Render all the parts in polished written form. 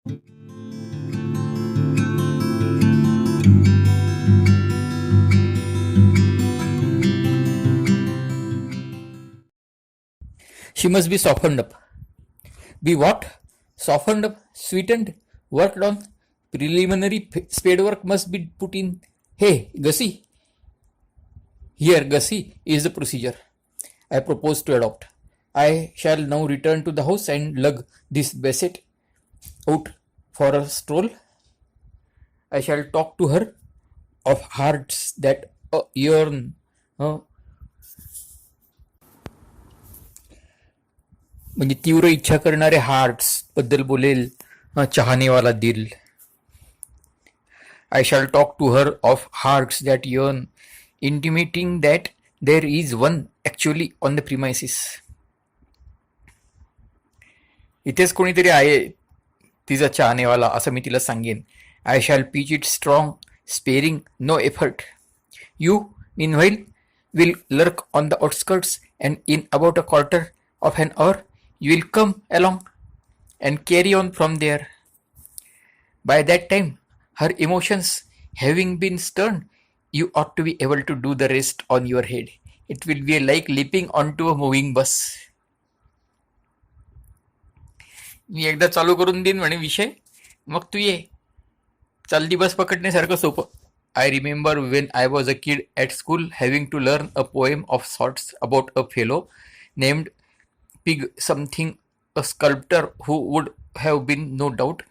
She must be softened up. Be what? Softened up, sweetened, worked on. Preliminary spade work must be put in. Hey, Gussie. Here, Gussie is the procedure I propose to adopt. I shall now return to the house and lug this Bassett out for a stroll. I shall talk to her of hearts that yearn. म्हणजे तीव्र इच्छा करणारे hearts बद्दल बोलेल. चाहनेवाला दिल. I shall talk to her of hearts that yearn, intimating that there is one actually on the premises. इथेच कोणीतरी आहे तिचा चाहनेवाला असं मी तिला सांगेन. I shall pitch it strong, sparing no effort. You meanwhile will lurk on the outskirts, and in about a quarter of an hour you will come along and carry on from there. By that time, her emotions having been stirred, you ought to be able to do the rest on your head. It will be like leaping onto a moving bus. मी एकदा चालू करून देईन म्हणे विषय, मग तू ये. चालती बस पकडण्यासारखं सोपं. I remember when I was a kid at school having to learn a poem of sorts about a fellow named Pig something, a sculptor who would have been no doubt.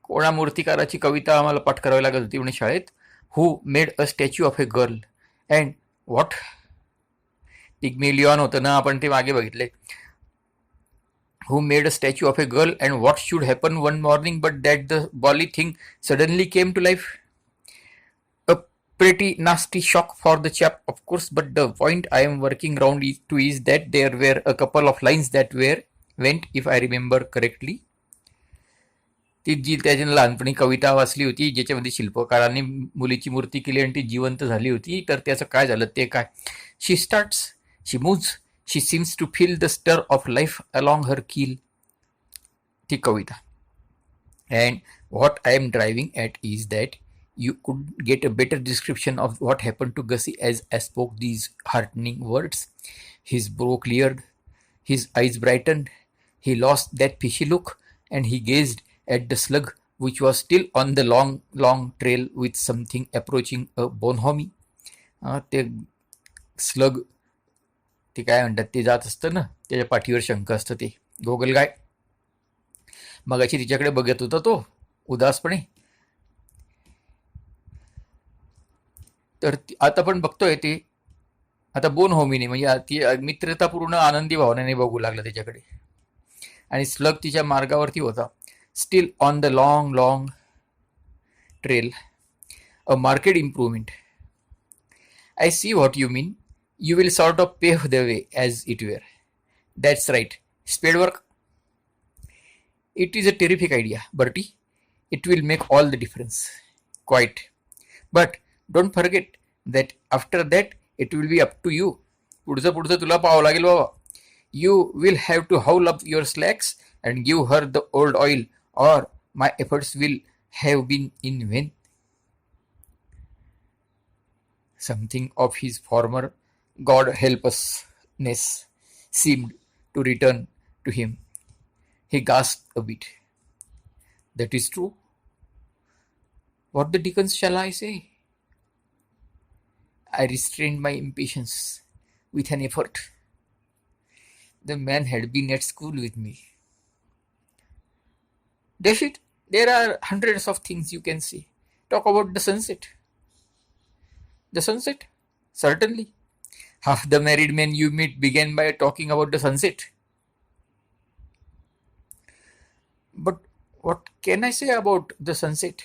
कोणा मूर्तिकाराची कविता आम्हाला पाठ करावी लागत होती म्हणे शाळेत. Who made a statue of a girl and what? Pygmalion होतं ना, आपण ते मागे बघितले. Who made a statue of a girl, and what should happen one morning but that the bally thing suddenly came to life? A pretty nasty shock for the chap, of course, but the point I am working round to is that there were a couple of lines that went, if I remember correctly. ती जी त्याच्यानं लहानपणी कविता वाचली होती ज्याच्यामध्ये शिल्पकारांनी मुलीची मूर्ती केली आणि ती जिवंत झाली होती, तर त्याचं काय झालं ते काय. She starts, she moves, she seems to feel the stir of life along her keel. ती कविता. And what I am driving at is that you could get a better description of what happened to Gussie as I spoke these heartening words. His brow cleared, his eyes brightened, he lost that fishy look, and he gazed at the slug which was still on the long trail with something approaching a bonhomie. ते slug, ते काय म्हणतात ते जात असतं ना, त्याच्या पाठीवर शंख असतं ते गोगलगाय. मगाशी तिच्याकडे बघत होता तो उदासपणे, तर आता पण बघतोय ते आता बोन होमीने, म्हणजे ती मित्रतापूर्ण आनंदी भावनेने बघू लागला त्याच्याकडे. आणि स्लग तिच्या मार्गावरती होता. Steel on the long trail, a market improvement. I see what you mean. You will sort of pave the way, as it were. That's right. Spade work. It is a terrific idea, Bertie. It will make all the difference. Quite. But don't forget that after that, it will be up to you. पुढचं तुला पाहावं लागेल बाबा. You will have to howl up your slacks and give her the old oil, or my efforts will have been in vain. Something of his former God help us-ness seemed to return to him. He gasped a bit. That is true. What the dickens shall I say? I restrained my impatience with an effort. The man had been at school with me. Dash it, there are hundreds of things you can say. Talk about the sunset. The sunset? Certainly. Half the married men you meet began by talking about the sunset. But what can I say about the sunset?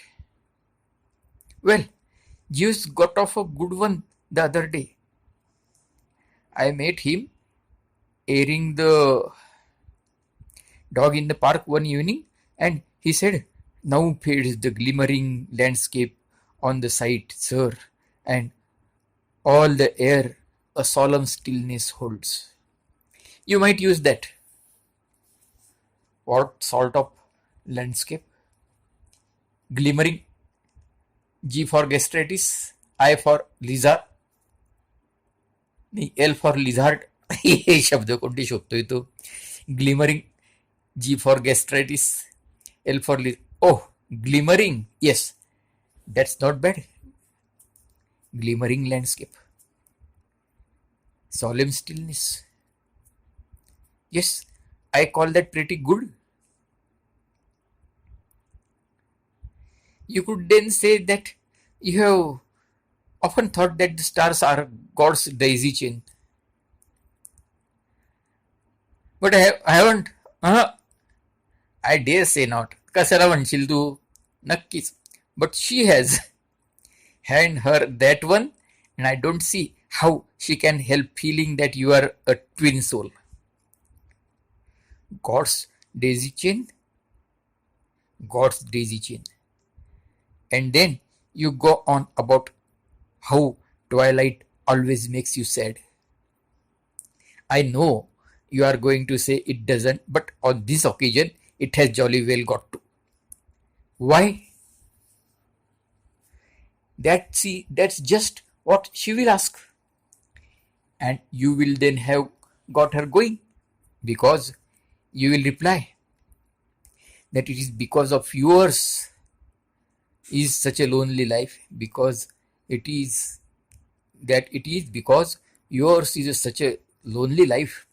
Well, Zeus got off a good one the other day. I met him airing the dog in the park one evening, and he said, "Now fades the glimmering landscape on the sight, sir, and all the air a solemn stillness holds." You might use that. What sort of landscape. Glimmering, G for gastritis, I for lizard, नहीं L for lizard. हे शब्द कोणते शोधतोय तो. Glimmering, G for gastritis, L for oh, glimmering. Yes, that's not bad. Glimmering landscape. Solemn stillness. Yes, I call that pretty good. You could then say that you have often thought that the stars are God's daisy chain. But I haven't. I dare say not. कशाला म्हणशील तू? नक्कीच. But she has. Hand her that one, and I don't see how she can help feeling that you are a twin soul. God's daisy chain? God's daisy chain. And then you go on about how twilight always makes you sad. I know you are going to say it doesn't, but on this occasion it has jolly well got to. Why? That's just what she will ask. And you will then have got her going, because you will reply that it is because of yours is such a lonely life, because it is because yours is such a lonely life.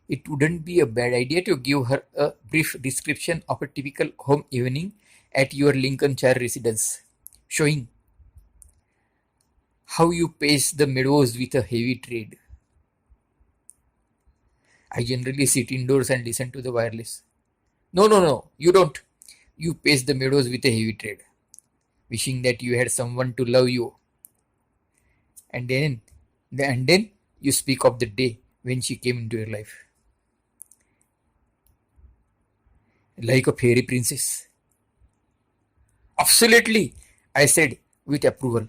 It wouldn't be a bad idea to give her a brief description of a typical home evening at your Lincolnshire residence, showing how you pace the meadows with a heavy tread. I generally sit indoors and listen to the wireless. No, you don't. You pace the meadows with a heavy tread, wishing that you had someone to love you. And then you speak of the day when she came into your life. Like a fairy princess. Absolutely, I said with approval.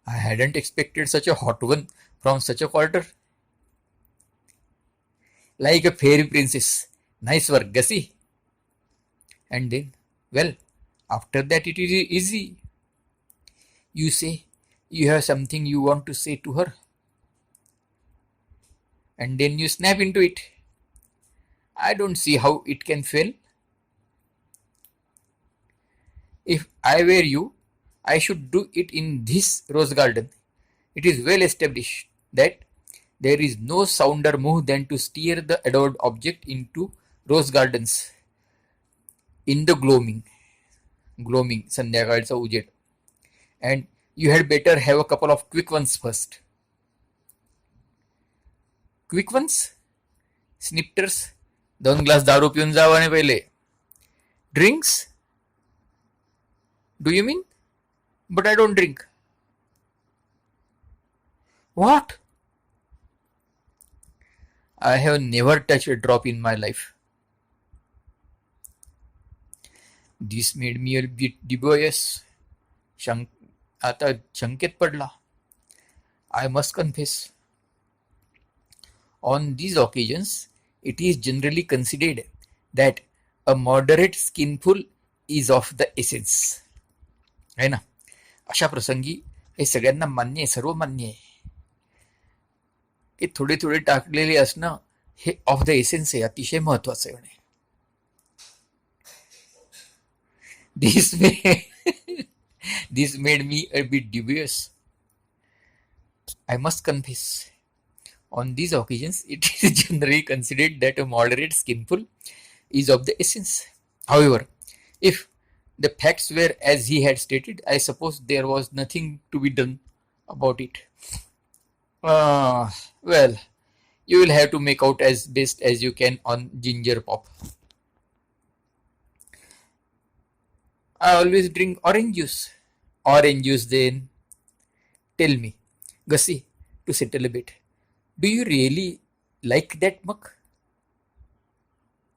I hadn't expected such a hot one from such a quarter. Like a fairy princess. Nice work, Gussie. And then, well, after that it is easy. You say you have something you want to say to her. And then you snap into it. I don't see how it can fail. If I were you, I should do it in this rose garden. It is well established that there is no sounder move than to steer the adored object into rose gardens in the gloaming संध्याकाळचा उजेड. And you had better have a couple of quick ones first. Quick ones? Snifters? 2 glass दारू पिऊन जावाने पहिले. Drinks? Do you mean? But I don't drink. What? I have never touched a drop in my life. This made me a bit dubious. आता शंकेत पडला. I must confess. On these occasions, it is generally considered that a moderate skinful is of the essence. है ना? अशा प्रसंगी हे सगळ्यांना मान्य आहे, सर्व मान्य आहे की थोडे थोडे टाकलेले असणं हे ऑफ द एसेन्स आहे, अतिशय महत्वाचं आहे. This made me a bit dubious. I must confess. On these occasions, it is generally considered that a moderate skinful is of the essence. However, if the facts were as he had stated, I suppose there was nothing to be done about it. Well, you will have to make out as best as you can on ginger pop. I always drink orange juice. Orange juice then. Tell me, Gussie, to settle a bit, do you really like that mug?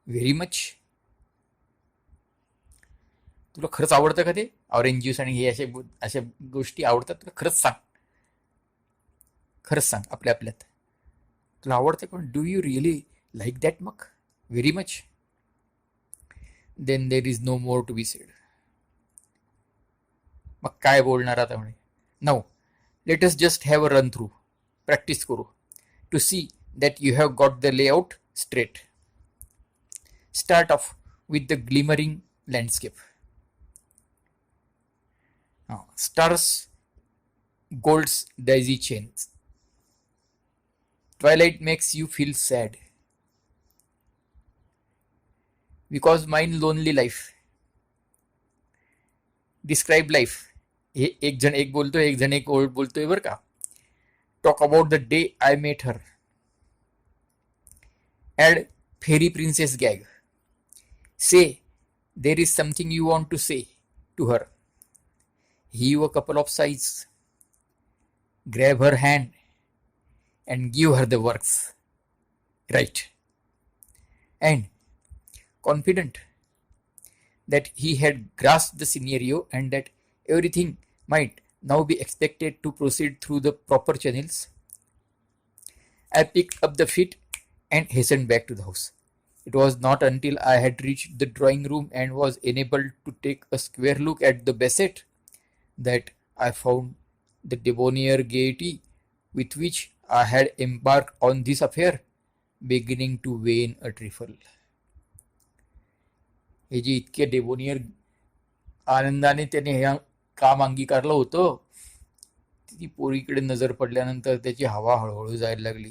Very much. तुला खरंच आवडतं का ते orange juice आणि हे अशा गोष्टी आवडतात तुला? खरंच सांग आपल्यात तुला आवडतं पण do you really like that mug? Very much. then there is no more to be said. मग काय बोलणार आता म्हणे. Now let us just have a run through, practice करू, to see that you have got the layout straight. Start off with the glimmering landscape. Stars, gold's daisy chains. Twilight makes you feel sad because mine lonely life. Describe life. हे एक जण एक बोलतोय, एक जण एक बोलतोय बरं का. Talk about the day I met her. Add fairy princess gag. Say there is something you want to say to her. Heave a couple of sighs. Grab her hand and give her the works. Right. And confident that he had grasped the scenario and that everything might now be expected to proceed through the proper channels, I picked up the feet and hastened back to the house. It was not until I had reached the drawing room and was enabled to take a square look at the Bassett that I found the debonair gaiety with which I had embarked on this affair beginning to wane a trifle. हे जे इतके debonair आनंदाने त्याने हे काम अंगीकारलं होतं, ती पोरीकडे नजर पडल्यानंतर त्याची हवा हळूहळू जायला लागली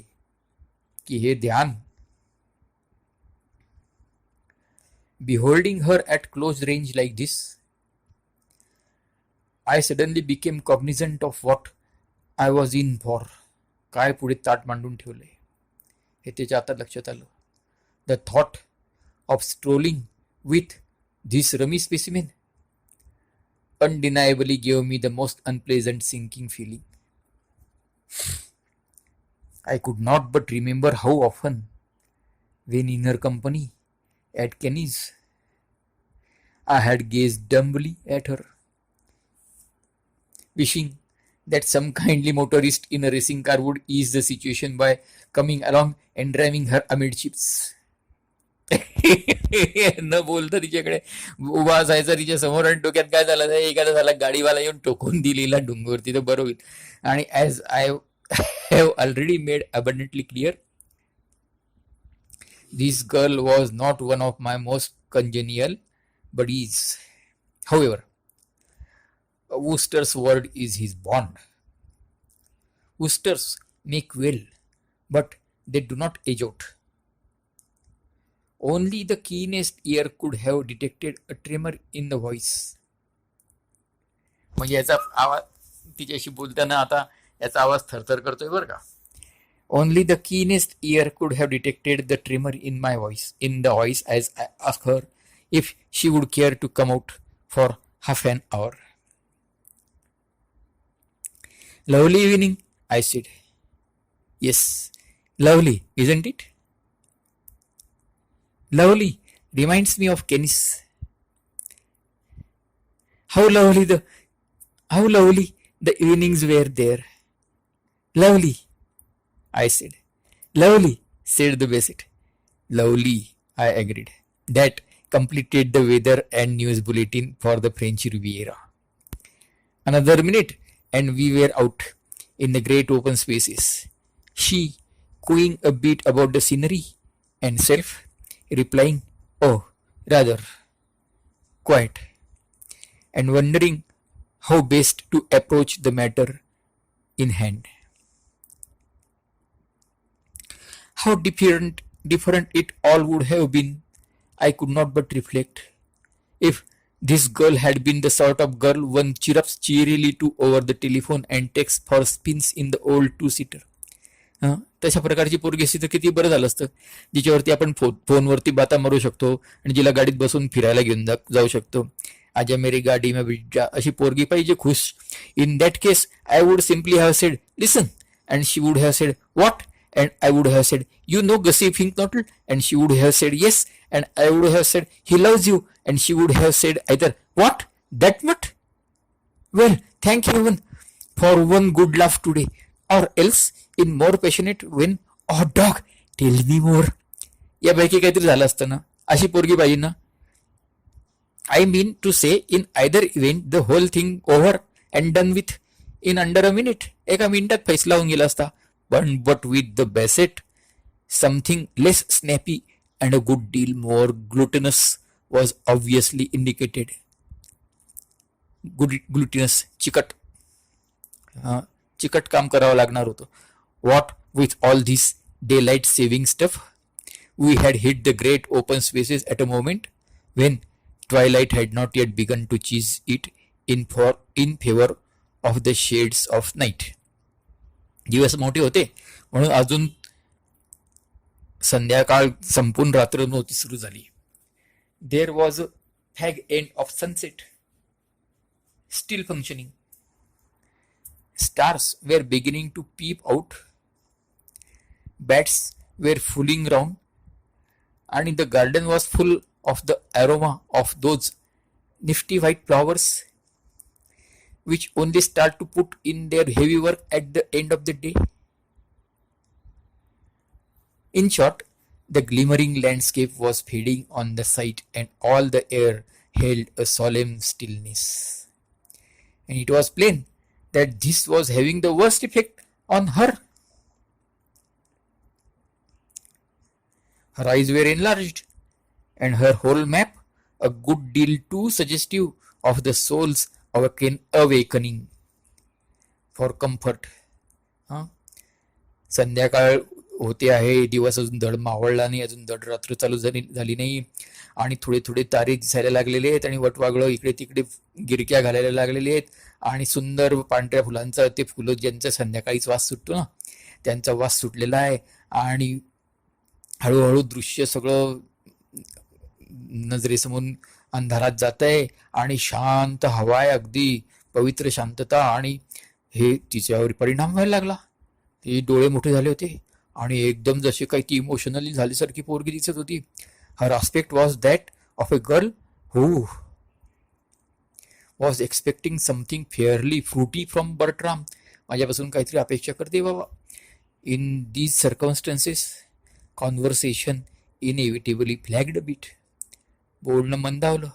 की हे ध्यान. Beholding her at close range like this, I suddenly became cognizant of what I was in for. काय पुढे ताट मांडून ठेवले हे त्याच्या आता लक्षात आलं. The thought of strolling with this rummy specimen undeniably gave me the most unpleasant sinking feeling. I could not but remember how often, when in her company at Kenny's, I had gazed dumbly at her, wishing that some kindly motorist in a racing car would ease the situation by coming along and driving her amidships. न बोलता तिच्याकडे उभा असायचा तिच्या समोर आणि डोक्यात काय झालं, एखादा झाला गाडीवाला येऊन टोकून दिलेला डोंगरवरती तर बरं होईल. आणि as I have already made abundantly clear, this girl was not one of my most congenial buddies. However, Wooster's word is his bond. Woosters make well, but they do not age out. Only the keenest ear could have detected a tremor in the voice. म्हणजे याचा आवाज तिच्याशी बोलताना आता याचा आवाज थरथर करतोय बरं का. Only the keenest ear could have detected the tremor in my voice, in the voice, as I asked her if she would care to come out for half an hour. Lovely evening, I said. Yes, lovely, isn't it? Lovely reminds me of Kennis. How lovely the evenings were there. Lovely, I said. Lovely, said the Bassett. Lovely, I agreed. That completed the weather and news bulletin for the French Riviera. Another minute and we were out in the great open spaces. She cooing a bit about the scenery and self replying, oh, rather, quiet, and wondering how best to approach the matter in hand. How different it all would have been, I could not but reflect, if this girl had been the sort of girl one chirrups cheerily to over the telephone and takes for spins in the old two-seater. तशा प्रकारची पोरगी असती तर किती बरं झालं असतं, जिच्यावरती आपण फोनवरती बाता मारू शकतो आणि जिला गाडीत बसून फिरायला घेऊन जाऊ शकतो. आजा मेरी गाडी में बिजा, अशी पोरगी पाहिजे खुश. In that case I would simply have said listen, and she would have said what, and I would have said, you know Gussie Finknottle, and she would have said yes, and I would have said he loves you, and she would have said either what, that much? Well, thank heaven for one good laugh today, or else in more passionate when, oh dog, tell me more. यापैकी काहीतरी झालं असतं ना, अशी पोरगी पाहिजे ना. I mean to say, in either event, the whole thing over and done with in under a minute. एका मिनिटात फैसला होऊन गेला असता. But with the Bassett, something less snappy and a good deal more glutinous was obviously indicated. Glutinous, चिकट, चिकट काम करावं लागणार होतं. What with all this daylight saving stuff, we had hit the great open spaces at a moment when twilight had not yet begun to cheese it in favor of the shades of night. दिवस मोठे होते म्हणून अजून संध्याकाळ संपून रात्र नव्हती सुरू झाली. There was a fag end of sunset still functioning. Stars were beginning to peep out. Bats were fooling round, and the garden was full of the aroma of those nifty white flowers which only start to put in their heavy work at the end of the day. In short, the glimmering landscape was fading on the sight, and all the air held a solemn stillness. And it was plain that this was having the worst effect on her. Her eyes were enlarged, and her whole map a good deal too suggestive of the soul's awakening for comfort. संध्याकाळ होते आहे, दिवस अजून धड मावळला नाही, अजून धड रात्र चालू झाली नाही, आणि थोडे थोडे तारे दिसायला लागलेले आहेत, आणि वटवागळं इकडे तिकडे गिरक्या घालायला लागलेले आहेत, आणि सुंदर पांढऱ्या फुलांचा, ते फुलं ज्यांचा संध्याकाळीच वास सुटतो ना, त्यांचा वास सुटलेला आहे, आणि हळूहळू दृश्य सगळं नजरेसमोरून अंधारात जात आहे, आणि शांत हवा आहे, अगदी पवित्र शांतता, आणि हे तिच्यावर परिणाम व्हायला लागला. ती डोळे मोठे झाले होते, आणि एकदम जसे काही ती इमोशनली झाल्यासारखी पोरगी दिसत होती. Her aspect was that of a girl who was expecting something fairly fruity from Bertram. माझ्यापासून काहीतरी अपेक्षा करते बाबा. In these circumstances conversation inevitably flagged a bit. बोलणं मंदावलं.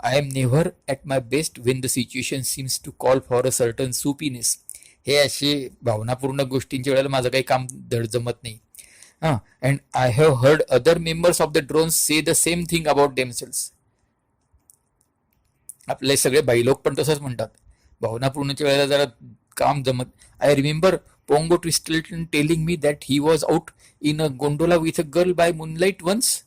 I am never at my best when the situation seems to call for a certain supineness. हे असे भावनापूर्ण गोष्टींच्या वेळेला माझं काही काम धड जमत नाही. And I have heard other members of the Drones say the same thing about themselves. आपले सगळे बाईलोक पण तसंच म्हणतात, भावनापूर्णच्या वेळेला जरा काम जमत. I remember Pongo Twistleton telling me that he was out in a gondola with a girl by moonlight once,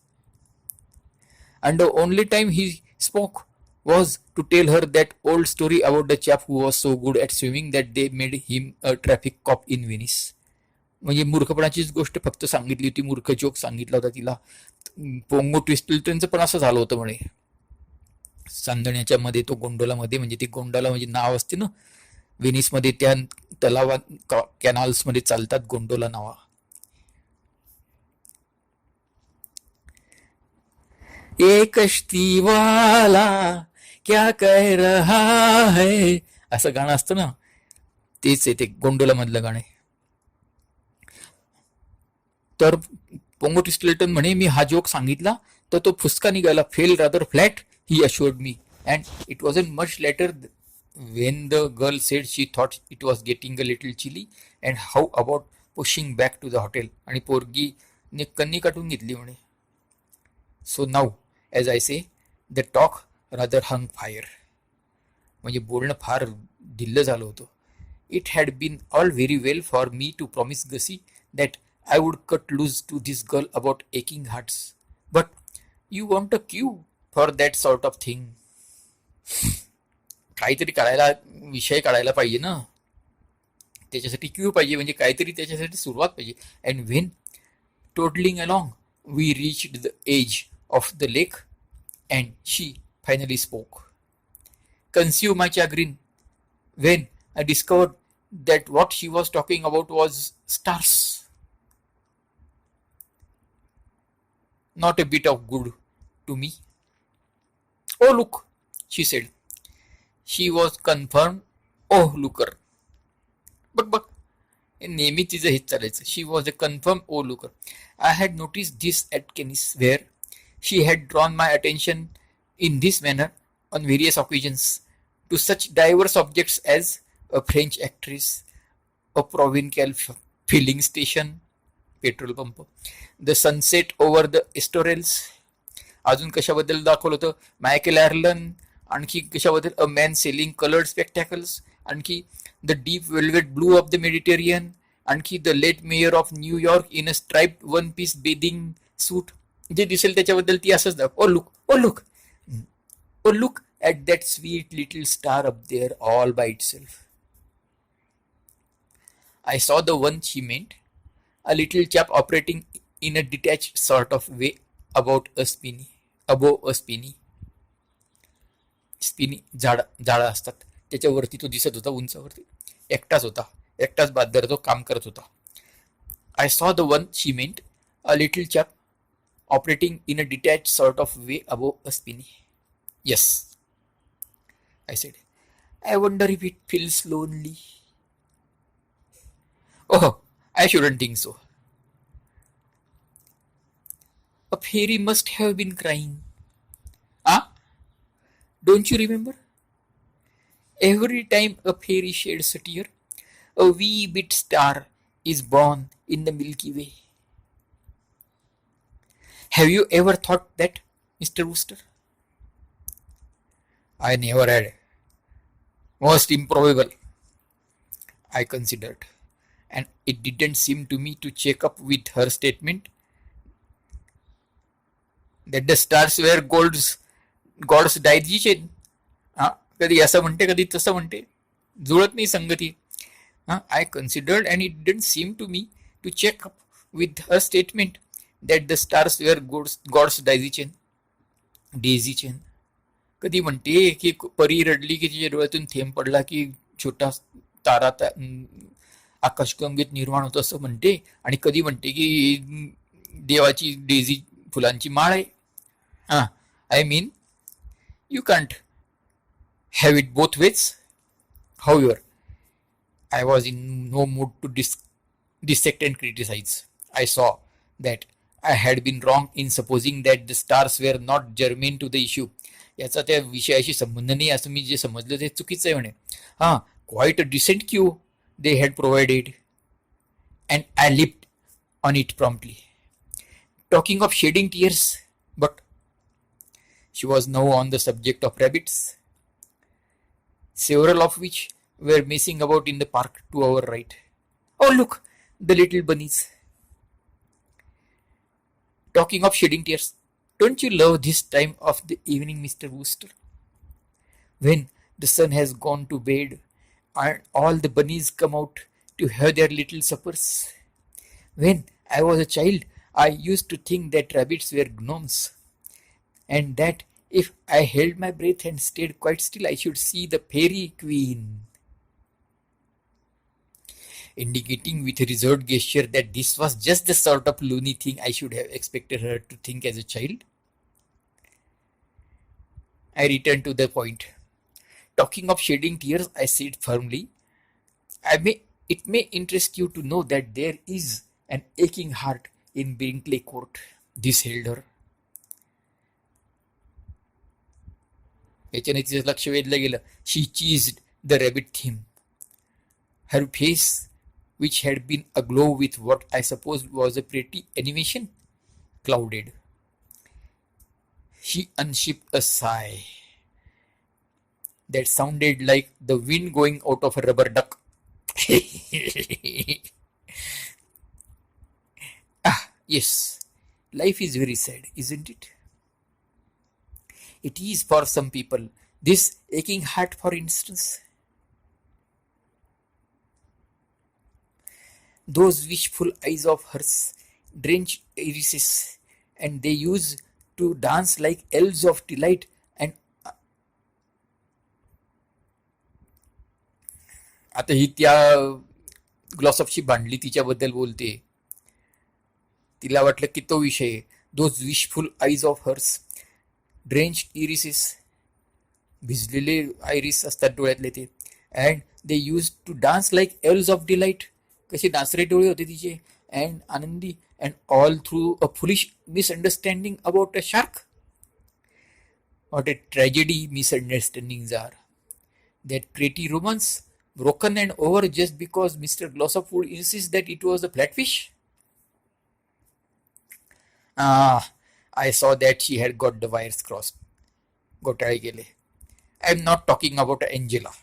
and the only time he spoke was to tell her that old story about the chap who was so good at swimming that they made him a traffic cop in Venice. म्हणजे मूर्खपणाचीच गोष्ट फक्त सांगितली होती, मूर्ख joke सांगितला होता तिला. Pongo ट्विस्टल्टनचं पण असं झालं होतं म्हणे. चांदण्याच्या मध्ये तो गोंडोला मध्ये, म्हणजे ती गोंडोला म्हणजे नाव असते ना व्हेनिस मध्ये, त्या तलावात कॅनल्स मध्ये चालतात गोंडोला नावा. ये कश्ती वाला क्या कह रहा है, असं गाणं असतं ना, तेच आहे ते गोंडोला मधलं गाणं. तर पोंगो ट्विस्टल्टन म्हणे, मी हा जोक सांगितला तर तो फुसका निघाला. Fail rather flat he assured me, and it was an much later when the girl said she thought it was getting a little chilly and how about pushing back to the hotel. आणि पोरगीने कन्नी काटून घेतली म्हणे. सो नाऊ as I say, the talk rather hung fire. म्हणजे बोलणं फार ढिल्लं झालं होतं. It had been all very well for me to promise Gussie that I would cut loose to this girl about aching hearts. But you want a cue for that sort of thing. काहीतरी काढायला, विषय काढायला पाहिजे ना, त्याच्यासाठी Q पाहिजे, म्हणजे काहीतरी त्याच्यासाठी सुरुवात पाहिजे. And when tootling along we reached the edge of the lake and she finally spoke. Conceive my chagrin when I discovered that what she was talking about was stars. Not a bit of good to me. Oh look, she said. She was confirmed. Oh looker. But नेहमी तिचं हेच चालायचं. She was a confirmed oh looker. I had noticed this at Kennis where she had drawn my attention in this manner on various occasions to such diverse objects as a French actress, a provincial filling station, petrol pump, the sunset over the Esterels. अजून कशाबद्दल दाखवलं होतं? Michael Arlen. आणखी कशाबद्दल? A man selling coloured spectacles. आणखी the deep velvet blue of the Mediterranean. आणखी the late mayor of New York in a stripe one piece bathing suit. जे दिसेल त्याच्याबद्दल ती असंच दाखव. Oh look, oh look, oh look at that sweet little star up there all by itself. I saw the one she meant, a little chap operating in a detached sort of way above a spinny. Spini झाडं असतात त्याच्यावरती तो दिसत होता, उंचावरती एकटाच होता, एकटाच बादर तो काम करत होता. I saw the one she meant, a little chap operating in a detach sort of way above a Spini. Yes, I said. I wonder if it feels lonely. Oh, I shouldn't think so. A fairy must have been crying. Ah, don't you remember? Every time a fairy sheds a tear, a wee bit star is born in the Milky Way. Have you ever thought that, Mr. Wooster? I never had. Most improbable, I considered. And it didn't seem to me to check up with her statement that the stars were God's daisy chain. कधी असं म्हणते, कधी तसं म्हणते, जुळत नाही संगती. I considered and it didn't seem to me to check up with her statement that the stars were God's daisy chain. कधी म्हणते की परी रडली की तिच्या डोळ्यातून थेंब पडला की छोटा तारा आकाशगंगेत निर्माण होतं असं म्हणते. आणि कधी म्हणते की देवाची डेझी फुलांची माळ आहे. I mean you can't have it both ways. However, I was in no mood to dissect and criticize. I saw that I had been wrong in supposing that the stars were not germane to the issue. याचा त्या विषयाशी संबंध नाही असं मी जे समजलं ते चुकीचं आहे म्हणे. Quite a decent cue they had provided, and I leaped on it promptly, talking of shedding tears. But she was now on the subject of rabbits, several of which were messing about in the park to our right. Oh, look, the little bunnies. Talking of shedding tears, don't you love this time of the evening, Mr. Wooster? When the sun has gone to bed and all the bunnies come out to have their little suppers. When I was a child, I used to think that rabbits were gnomes, and that if I held my breath and stayed quite still, I should see the fairy queen. Indicating with a reserved gesture that this was just the sort of loony thing I should have expected her to think as a child, I returned to the point. Talking of shedding tears, I said firmly, it may interest you to know that there is an aching heart in Brinkley Court. This held her. याच्याने तिचं लक्ष वेधलं गेलं. She cheesed the rabbit theme. Her face, which had been aglow with what I suppose was a pretty animation, clouded. She unshipped a sigh that sounded like the wind going out of a rubber duck. Yes, life is very sad, isn't it? It is for some people. This aching heart, for instance. Those wishful eyes of hers drench irises, and they used to dance like elves of delight. And आता ही त्या ग्लॉसॉफशी भांडली, तिच्याबद्दल बोलते. तिला वाटलं की तो विषय. Those wishful eyes of hers drench इरिसेस, भिजलेले iris असतात डोळ्यातले ते. And they use to dance like elves of delight, कसे नाचरे डोळे होते तिचे. And Anandi. And all through a foolish misunderstanding about a shark. What a tragedy misunderstandings are. That pretty romance broken and over just because Mr. Glossop would insist that it was a flatfish? Ah, I saw that she had got the wires crossed. घोटाळे केले. I am not talking about Angela.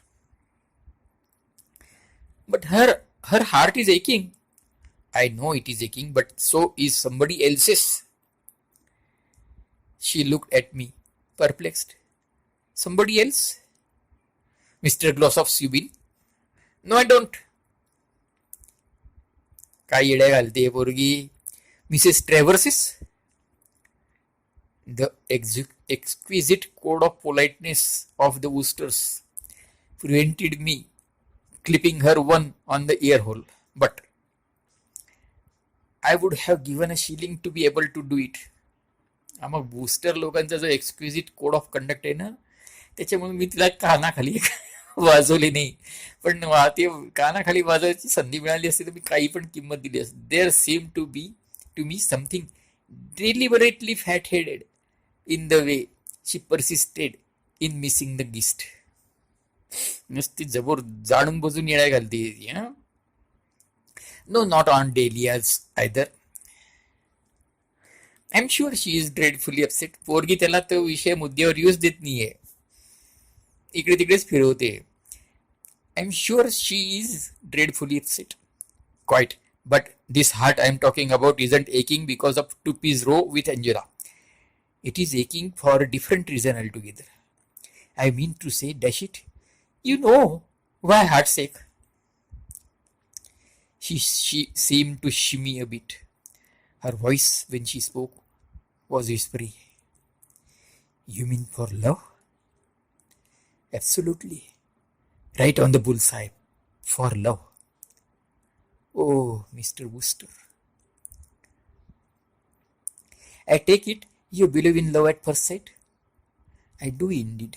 But her heart is aching. I know it is aching, but so is somebody else's. She looked at me, perplexed. Somebody else? Mr. Glossop's you mean? No, I don't. काय येड्या घालते पोरगी? Mrs. Traverses? The exquisite code of politeness of the Woosters prevented me clipping her one on the ear hole, but I would have given a shilling to be able to do it. Mug booster लोकांचा जो exquisite code of conduct आहे ना, त्याच्यामुळे मी तिला कानाखाली वाजवली नाही. पण ते कानाखाली वाजवायची संधी मिळाली असती तर मी काही पण किंमत दिली असती. There seem to me something deliberately fat-headed in the way she persisted in missing the gist. नुसती जबर जाणून बजून येड्या घालते. No, not on Dahlia's either. I'm sure she is dreadfully upset. पोरगी त्याला तो विषय मुद्द्यावर यूज देत नाहीये, इकडे तिकडेच फिरवते. I'm sure she is dreadfully upset. Quite. But this heart I'm talking about isn't aching because of Tuppy's row with Angela. It is aching for a different reason altogether. I mean to say, dash it, you know why heart's ache. She seemed to shimmy a bit. Her voice when she spoke was whispery. You mean for love? Absolutely. Right on the bullseye. For love. Oh, Mr. Wooster. I take it you believe in love at first sight? I do indeed.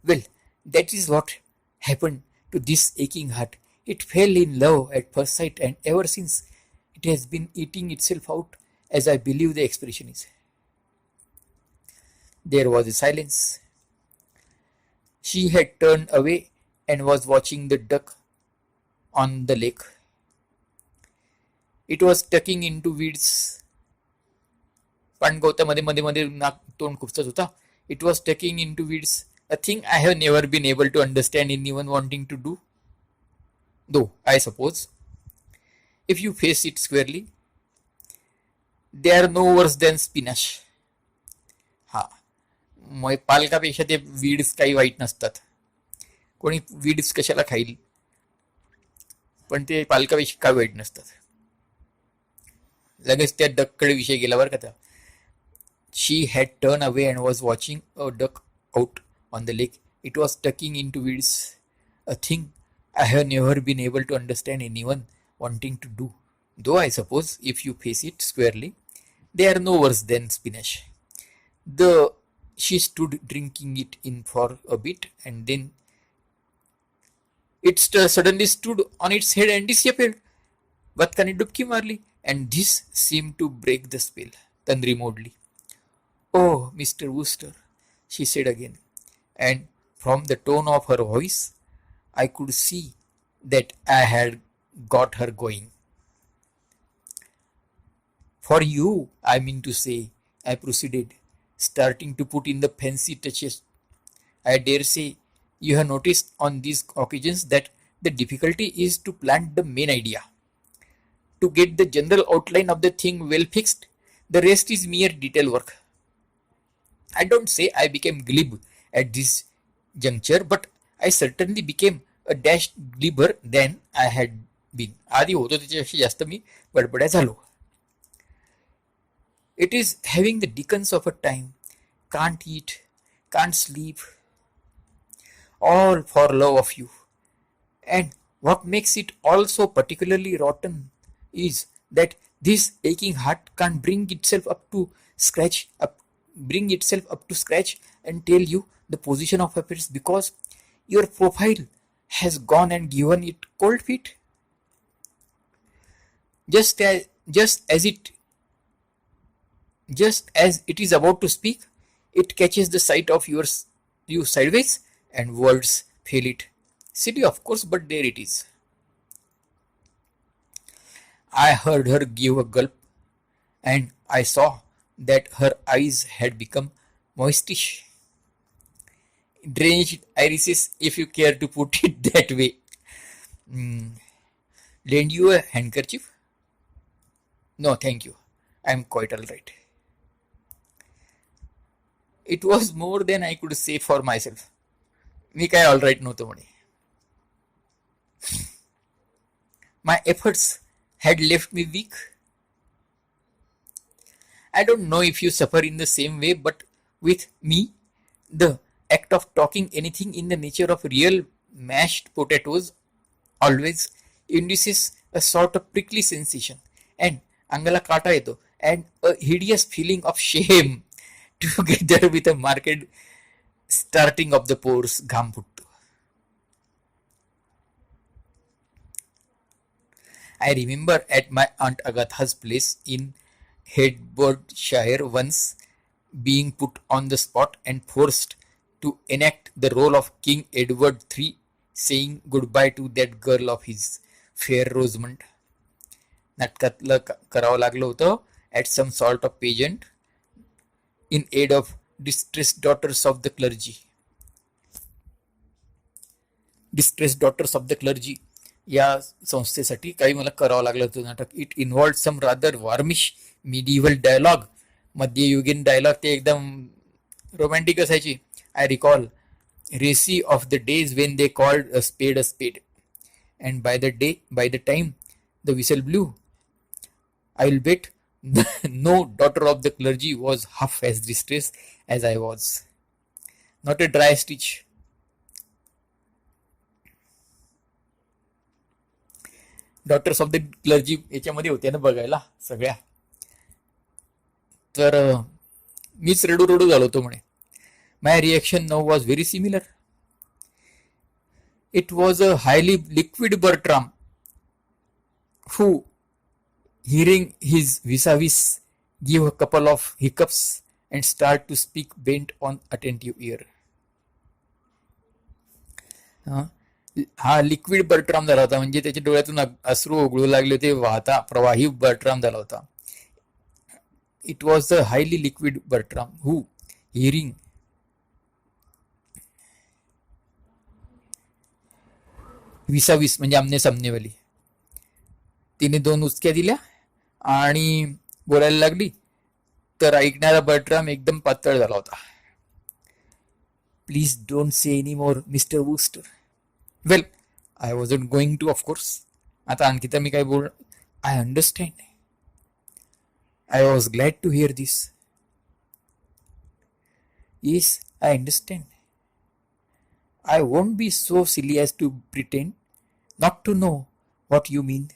Well, that is what happened to this aching heart. It fell in love at first sight, and ever since it has been eating itself out, as I believe the expression is. There was a silence. She had turned away and was watching the duck on the lake. It was tucking into weeds. पण गौतममध्ये मध्ये मध्ये नाक तोंड खुपसत होता. It was tucking into weeds, a thing I have never been able to understand anyone wanting to do. Though, I suppose, if you face it squarely, they are no worse than spinach. हा, मग पालकापेक्षा ते weeds काही white नसतात. कोणी weeds कशाला खाईल, पण ते पालकापेक्षा काही वाईट नसतात. लगेच त्या डककडे विषय गेला बरं का. She had turned away and was watching a duck out on the lake. It was tucking into weeds, a thing I have never been able to understand anyone wanting to do. Though I suppose if you face it squarely, they are no worse than spinach. She stood drinking it in for a bit, and then it suddenly stood on its head and disappeared. बदकाने डुबकी मारली, and this seemed to break the spell. तंद्री मोडली. Oh, Mr. Wooster, she said again, and from the tone of her voice, I could see that I had got her going. For you, I mean to say, I proceeded, starting to put in the fancy touches. I dare say you have noticed on these occasions that the difficulty is to plant the main idea, to get the general outline of the thing well fixed. The rest is mere detail work. I don't say I became glib at this juncture, but I certainly became a dash glibber than I had been. आधी होतो त्याच्यापेक्षा जास्त मी बडबड्या झालो. It is having the dickens of a time. Can't eat, can't sleep, all for love of you. And what makes it all so particularly rotten is that this aching heart can't bring itself up to scratch and tell you the position of affairs because your profile has gone and given it cold feet. Just as it is about to speak, It catches the sight of you sideways, and words fail it. Silly, of course, but there it is. I heard her give a gulp, and I saw that her eyes had become moistish. Drenched irises, if you care to put it that way. Mm, Lend you a handkerchief? No, thank you. I'm quite all right. It was more than I could say for myself. मी काय all right नव्हतो म्हणे. My efforts had left me weak. I don't know if you suffer in the same way, but with me, the act of talking anything in the nature of real mashed potatoes always induces a sort of prickly sensation and अंगाला काटा येतो and a hideous feeling of shame together with a marked starting of the pores घाम फुटतो. I remember at my Aunt Agatha's place in Hertfordshire once being put on the spot and forced to enact the role of King Edward III, saying goodbye to that girl of his, Fair Rosamond. नाटकातलं करावं लागलं होतं at some sort of pageant in aid of distressed daughters of the clergy. Distressed Daughters of the Clergy या संस्थेसाठी काही मला करावं लागलं होतं नाटक. It involved some rather warmish medieval dialogue, मध्ययुगीन डायलॉग ते एकदम रोमॅन्टिक असायची. I recall racy of the days when they called a spade and by the time the whistle blew I will bet no daughter of the clergy was half as distress as I was. Not a dry stitch. Doctors of the clergy याच्यामध्ये होत्या ना बघायला सगळ्या. तर मीच रडू झालो होतो म्हणे. My reaction now was very similar. It was a highly liquid Bertram who, hearing his vis-a-vis give a couple of hiccups and start to speak bent on attentive ear. हा लिक्विड बर्ट्राम झाला होता, म्हणजे त्याच्या डोळ्यातून अश्रू ओघळू लागले होते, वाहता प्रवाही बर्ट्राम झाला होता. It was a highly liquid Bertram who hearing vis-a-vis म्हणजे आमने सामनेवाली. तिने 2 उचक्या दिल्या आणि बोलायला लागली, तर ऐकणारा बर्ट्राम एकदम पातळ झाला होता. Please don't say any more mister Wooster. Well, I wasn't going to of course. आता आणखी तर मी काय बोल. I understand. I was glad to hear this. Yes, I understand. I won't be so silly as to pretend not to know what you mean.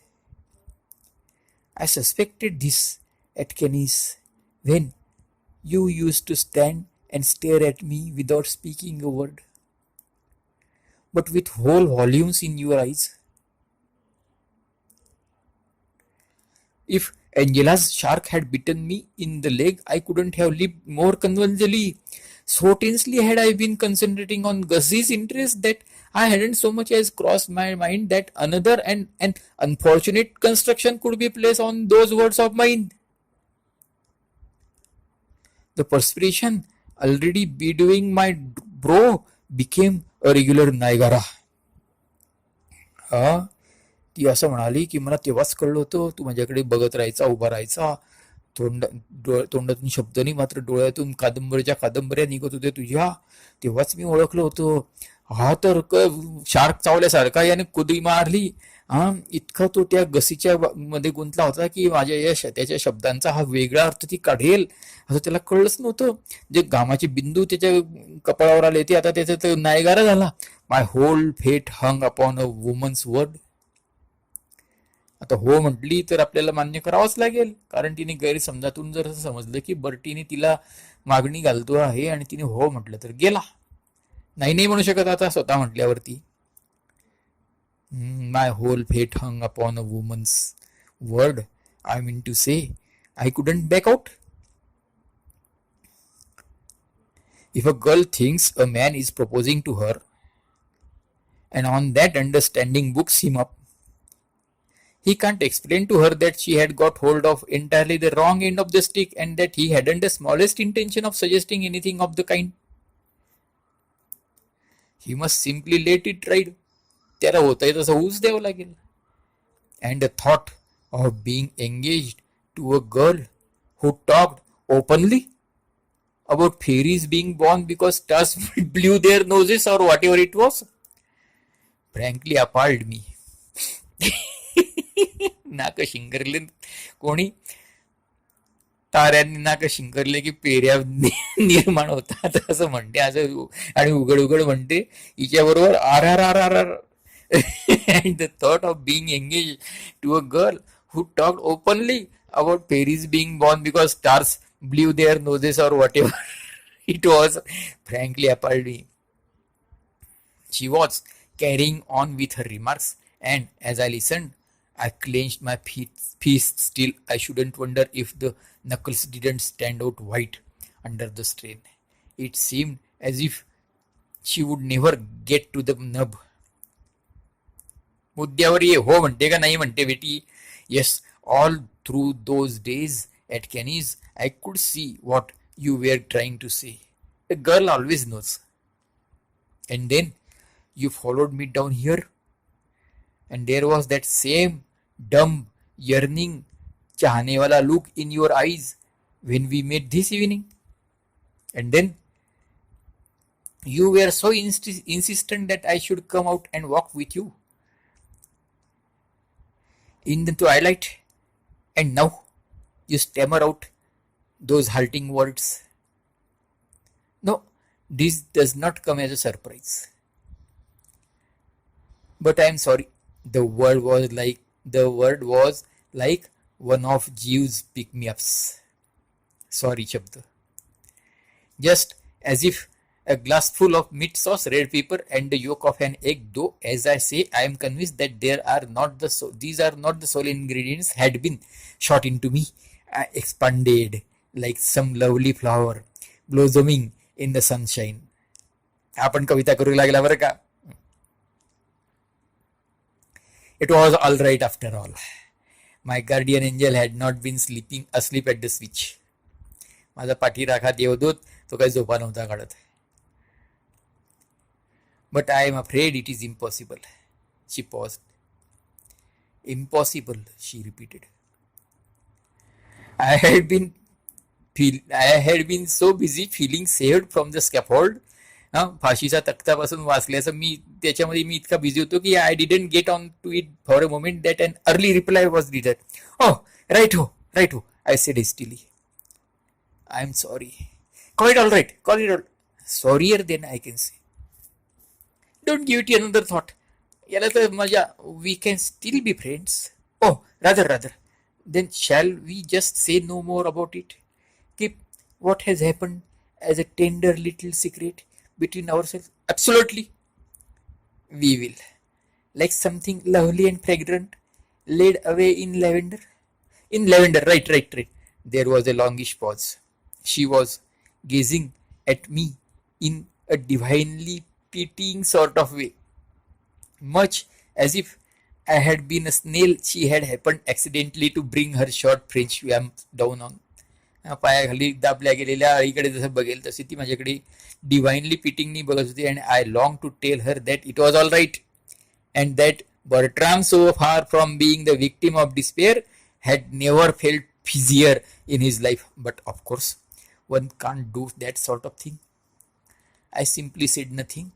I suspected this at Kenny's when you used to stand and stare at me without speaking a word, but with whole volumes in your eyes. If Angela's shark had bitten me in the leg, I couldn't have lived more convincingly. So tensely had I been concentrating on Gussie's interest that I hadn't so much as crossed my mind that another and an unfortunate construction could be placed on those words of mine. The perspiration already bedewing my brow became a regular Niagara. ती असं म्हणाली की मला तेव्हाच कळलं होतं तू माझ्याकडे बघत राहायचा, उभा राहायचा, तोंडातून शब्द नाही मात्र डोळ्यातून कादंबऱ्या निघत होत्या तुझ्या. तेव्हाच मी ओळखलं होतं. हा तर शार्क चावल्यासारखा याने कुदी मारली. इतका तो त्या गसीच्या मध्ये गुंतला होता की माझ्या त्याच्या शब्दांचा हा वेगळा अर्थ ती काढेल असं त्याला कळलंच नव्हतं. जे घामाचे बिंदू त्याच्या कपाळावर आले ते आता त्याचा नायगारा झाला. My whole fate hung upon a woman's word. आता हो म्हटली तर आपल्याला मान्य करावंच लागेल, कारण तिने गैरसमजातून जर समजलं की बर्टीने तिला मागणी घालतो आहे आणि तिने हो म्हटलं तर गेला. नाही म्हणू शकत आता स्वतः म्हटल्यावरती. My whole fate hung upon a woman's word. I mean to say I couldn't back out. If a girl thinks a man is proposing to her and on that understanding books him up, he can't explain to her that she had got hold of entirely the wrong end of the stick and that he hadn't the smallest intention of suggesting anything of the kind. He must simply let it ride. त्याला होतंय तसं होऊच द्यावं लागेल. And the thought of being engaged to a girl who talked openly about fairies being born because stars blew their noses or whatever it was frankly appalled me. नाक शिंकरले कोणी ताऱ्यांनी नाक शिंकरले की पेऱ्या निर्माण होतात असं म्हणते असं आणि उघड उघड म्हणते हिच्याबरोबर आर आर आर आर आर. And the thought of being engaged to a girl who talked openly about fairies being born because stars blew their noses or whatever it was frankly appalled me. She was carrying on with her remarks, and as I listened, I clenched my fists. Still, I shouldn't wonder if the knuckles didn't stand out white under the strain. It seemed as if she would never get to the nub. मुद्द्यावर ये हो म्हणते का नाही म्हणते बेटी. Yes, all through those days at Kenny's, I could see what you were trying to say. A girl always knows. And then you followed me down here, and there was that same dumb, yearning, चाहने वाला look in your eyes when we met this evening. And then you were so insistent that I should come out and walk with you in the twilight, and now you stammer out those halting words. No, this does not come as a surprise. But I am sorry. The word was like one of Jeeves pick-me-ups. Sorry, Shabda. Just as if a glass full of meat sauce, red pepper, and the yolk of an egg. Though, as I say, I am convinced that these are not the sole ingredients had been shot into me, expanded like some lovely flower blossoming in the sunshine. आपण कविता करू लागला बरं का. It was all right after all. My guardian angel had not been asleep at the switch. माझा पाठीराखा देवदूत तो काही झोपा नव्हता काढत. But I am afraid it is impossible. She paused. Impossible, she repeated. I had been so busy feeling saved from the scaffold. फाशीचा तख्तापासून वाचल्याचं मी त्याच्यामध्ये मी इतका busy होतो की I didn't get on to it for a moment that an early reply was needed. Oh, right ho, I said hastily. I am sorry. Call it all right. Sorrier than I can say. Don't give it another thought. याला तर मजा. We can still be friends. Oh, rather. Then shall we just say no more about it? Keep what has happened as a tender little secret between ourselves? Absolutely. We will. Like something lovely and fragrant laid away in lavender. In lavender, right. There was a longish pause. She was gazing at me in a divinely pitying sort of way, much as if I had been a snail she had happened accidentally to bring her short French yams down on. पायाखाली दाबल्या गेलेल्या आईकडे जसं बघेल तशी ती माझ्याकडे divinely पिटिंगनी बघत होती. And I long to tell her that it was all right and that Bertram, so far from being the victim of despair, had never felt busier in his life. But of course, one can't do that sort of thing. I simply said nothing.